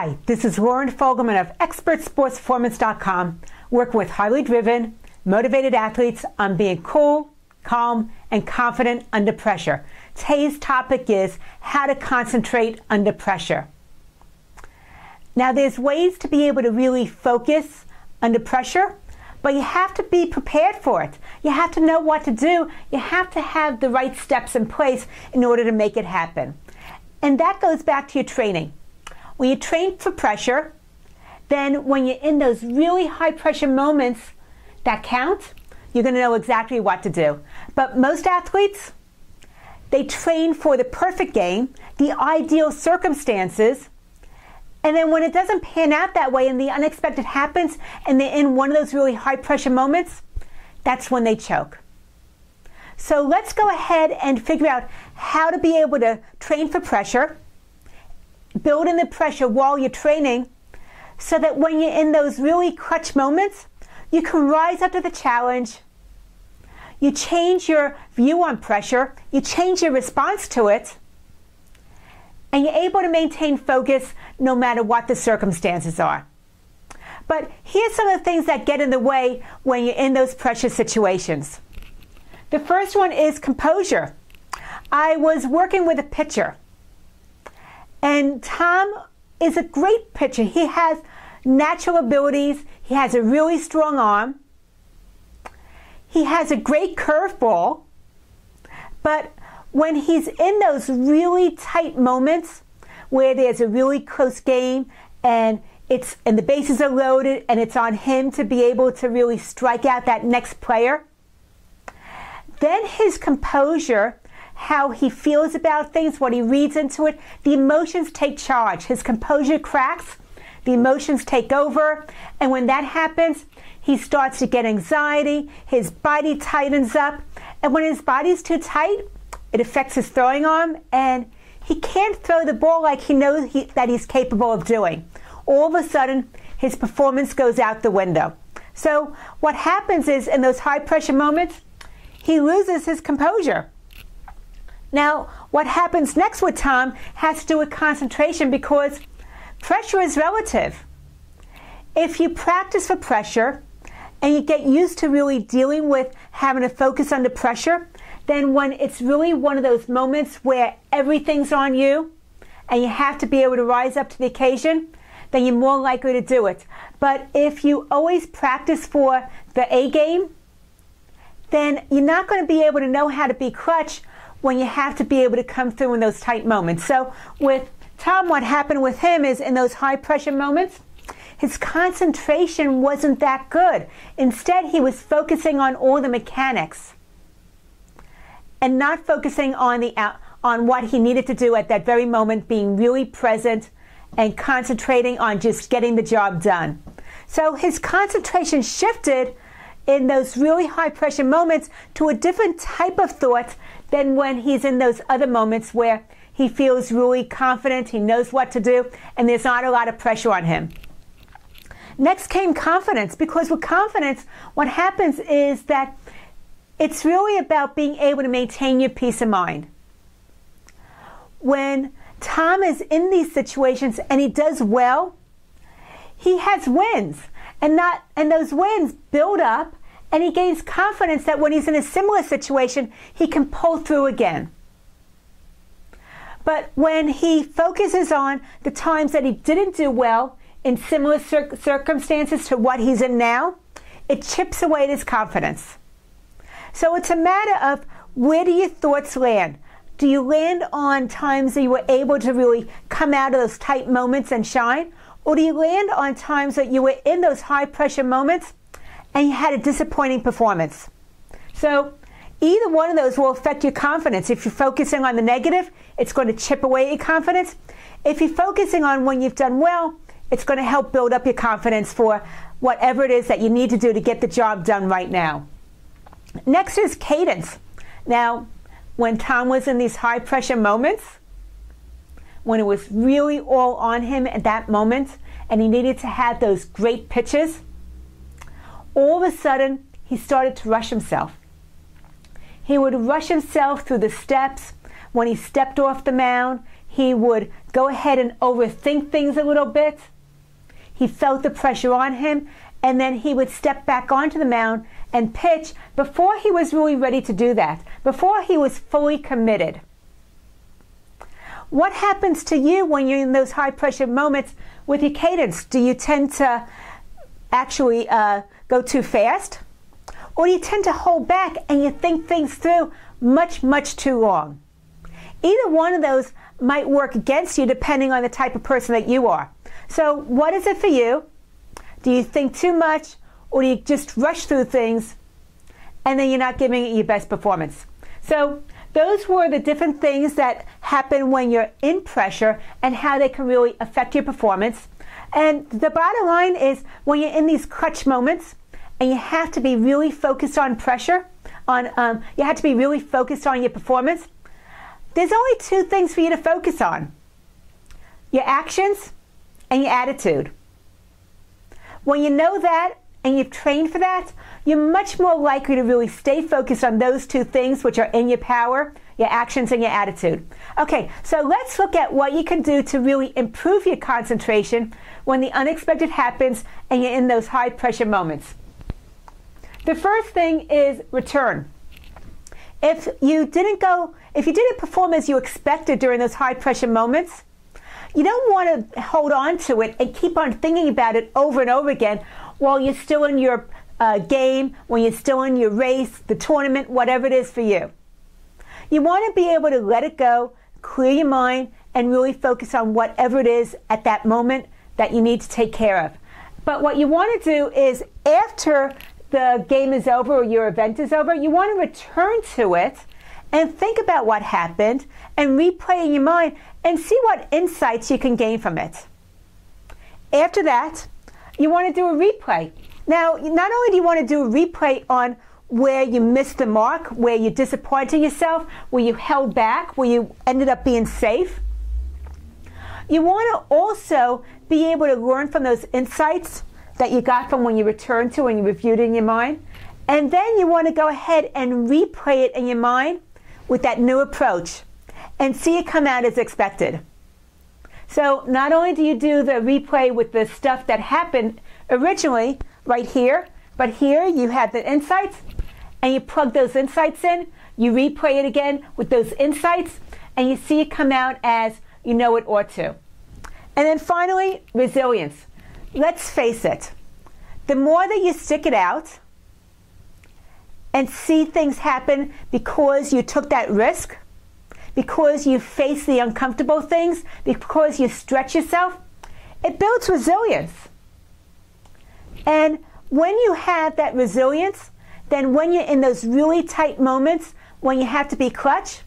Hi, this is Lauren Fogelman of ExpertSportsPerformance.com, working with highly driven, motivated athletes on being cool, calm, and confident under pressure. Today's topic is how to concentrate under pressure. Now, there's ways to be able to really focus under pressure, but you have to be prepared for it. You have to know what to do. You have to have the right steps in place in order to make it happen. And that goes back to your training. When you train for pressure, then when you're in those really high pressure moments that count, you're going to know exactly what to do. But most athletes, they train for the perfect game, the ideal circumstances, and then when it doesn't pan out that way and the unexpected happens and they're in one of those really high pressure moments, that's when they choke. So let's go ahead and figure out how to be able to train for pressure, build in the pressure while you're training, so that when you're in those really clutch moments, you can rise up to the challenge, you change your view on pressure, you change your response to it, and you're able to maintain focus no matter what the circumstances are. But here's some of the things that get in the way when you're in those pressure situations. The first one is composure. I was working with a pitcher, and Tom is a great pitcher. He has natural abilities. He has a really strong arm. He has a great curveball. But when he's in those really tight moments where there's a really close game and the bases are loaded and it's on him to be able to really strike out that next player, then his composure, how he feels about things, what he reads into it, the emotions take charge. His composure cracks, the emotions take over, and when that happens, he starts to get anxiety, his body tightens up, and when his body's too tight, it affects his throwing arm, and he can't throw the ball like he knows that he's capable of doing. All of a sudden, his performance goes out the window. So what happens is, in those high pressure moments, he loses his composure. Now, what happens next with Tom has to do with concentration, because pressure is relative. If you practice for pressure and you get used to really dealing with having to focus under pressure, then when it's really one of those moments where everything's on you and you have to be able to rise up to the occasion, then you're more likely to do it. But if you always practice for the A game, then you're not going to be able to know how to be clutch when you have to be able to come through in those tight moments. So with Tom, what happened with him is, in those high pressure moments, his concentration wasn't that good. Instead, he was focusing on all the mechanics and not focusing on what he needed to do at that very moment, being really present and concentrating on just getting the job done. So his concentration shifted in those really high pressure moments to a different type of thought than when he's in those other moments where he feels really confident, he knows what to do, and there's not a lot of pressure on him. Next came confidence, because with confidence, what happens is that it's really about being able to maintain your peace of mind. When Tom is in these situations and he does well, he has wins, and those wins build up, and he gains confidence that when he's in a similar situation, he can pull through again. But when he focuses on the times that he didn't do well in similar circumstances to what he's in now, it chips away at his confidence. So it's a matter of, where do your thoughts land? Do you land on times that you were able to really come out of those tight moments and shine? Or do you land on times that you were in those high pressure moments and you had a disappointing performance? So either one of those will affect your confidence. If you're focusing on the negative, it's going to chip away your confidence. If you're focusing on when you've done well, it's going to help build up your confidence for whatever it is that you need to do to get the job done right now. Next is cadence. Now, when Tom was in these high pressure moments, when it was really all on him at that moment, and he needed to have those great pitches, all of a sudden, he started to rush himself. He would rush himself through the steps. When he stepped off the mound, he would go ahead and overthink things a little bit. He felt the pressure on him, and then he would step back onto the mound and pitch before he was really ready to do that, before he was fully committed. What happens to you when you're in those high pressure moments with your cadence? Do you tend to actually go too fast? Or do you tend to hold back and you think things through much, much too long? Either one of those might work against you depending on the type of person that you are. So what is it for you? Do you think too much, or do you just rush through things and then you're not giving it your best performance? So those were the different things that happen when you're in pressure and how they can really affect your performance. And the bottom line is, when you're in these clutch moments and you have to be really focused on pressure, you have to be really focused on your performance, there's only two things for you to focus on: your actions and your attitude. When you know that and you've trained for that, you're much more likely to really stay focused on those two things which are in your power, your actions and your attitude. Okay, so let's look at what you can do to really improve your concentration when the unexpected happens and you're in those high pressure moments. The first thing is return. If you didn't perform as you expected during those high pressure moments, you don't want to hold on to it and keep on thinking about it over and over again while you're still in your game, when you're still in your race, the tournament, whatever it is for you. You want to be able to let it go, clear your mind, and really focus on whatever it is at that moment that you need to take care of. But what you want to do is, after the game is over or your event is over, you want to return to it and think about what happened and replay in your mind and see what insights you can gain from it. After that, you want to do a replay. Now, not only do you want to do a replay on where you missed the mark, where you disappointed yourself, where you held back, where you ended up being safe, you want to also be able to learn from those insights that you got from when you returned to and you reviewed it in your mind. And then you want to go ahead and replay it in your mind with that new approach and see it come out as expected. So not only do you do the replay with the stuff that happened originally right here, but here you have the insights and you plug those insights in, you replay it again with those insights, and you see it come out as you know it ought to. And then finally, resilience. Let's face it, the more that you stick it out and see things happen because you took that risk, because you face the uncomfortable things, because you stretch yourself, it builds resilience. And when you have that resilience, then when you're in those really tight moments, when you have to be clutch,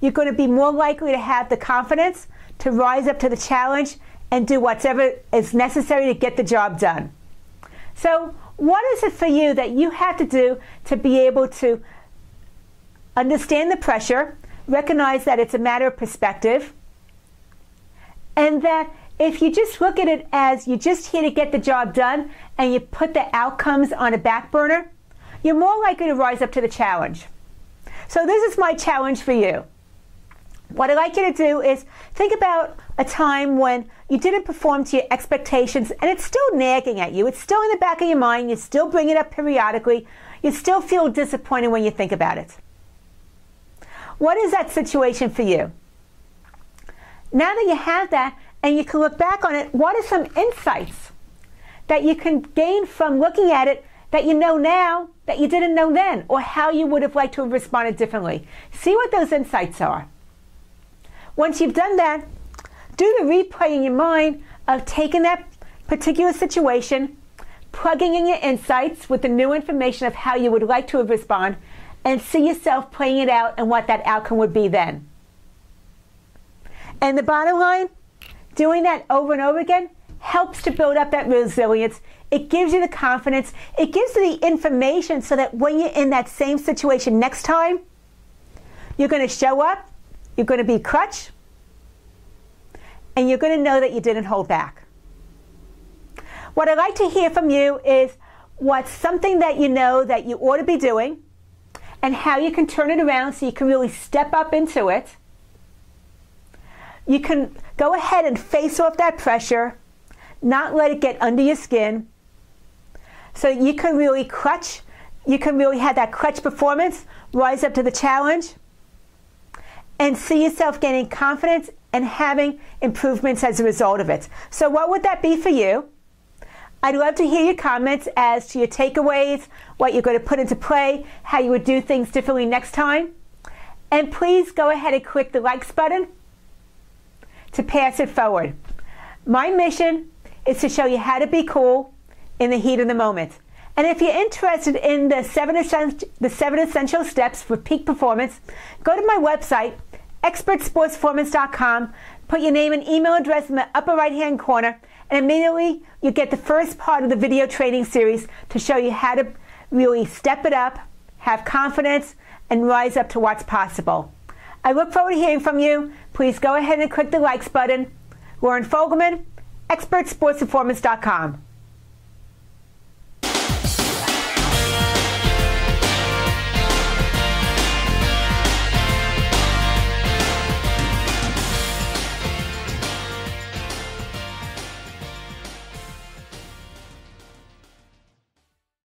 you're going to be more likely to have the confidence to rise up to the challenge and do whatever is necessary to get the job done. So what is it for you that you have to do to be able to understand the pressure, recognize that it's a matter of perspective, and that if you just look at it as you're just here to get the job done and you put the outcomes on a back burner, you're more likely to rise up to the challenge. So this is my challenge for you. What I'd like you to do is think about a time when you didn't perform to your expectations and it's still nagging at you. It's still in the back of your mind. You still bring it up periodically. You still feel disappointed when you think about it. What is that situation for you? Now that you have that and you can look back on it, what are some insights that you can gain from looking at it that you know now that you didn't know then, or how you would have liked to have responded differently? See what those insights are. Once you've done that, do the replay in your mind of taking that particular situation, plugging in your insights with the new information of how you would like to have responded, and see yourself playing it out and what that outcome would be then. And the bottom line, doing that over and over again helps to build up that resilience. It gives you the confidence. It gives you the information so that when you're in that same situation next time, you're going to show up, you're going to be clutch, and you're going to know that you didn't hold back. What I'd like to hear from you is what's something that you know that you ought to be doing and how you can turn it around so you can really step up into it. you can go ahead and face off that pressure, not let it get under your skin, so you can really have that clutch performance, rise up to the challenge, and see yourself gaining confidence and having improvements as a result of it. So what would that be for you? I'd love to hear your comments as to your takeaways, what you're going to put into play, how you would do things differently next time. And please go ahead and click the likes button to pass it forward. My mission is to show you how to be cool in the heat of the moment. And if you're interested in the 7 essential steps for peak performance, go to my website, expertsportsperformance.com, put your name and email address in the upper right-hand corner, and immediately you get the first part of the video training series to show you how to really step it up, have confidence, and rise up to what's possible. I look forward to hearing from you. Please go ahead and click the likes button. Lauren Fogelman, expertsportsperformance.com.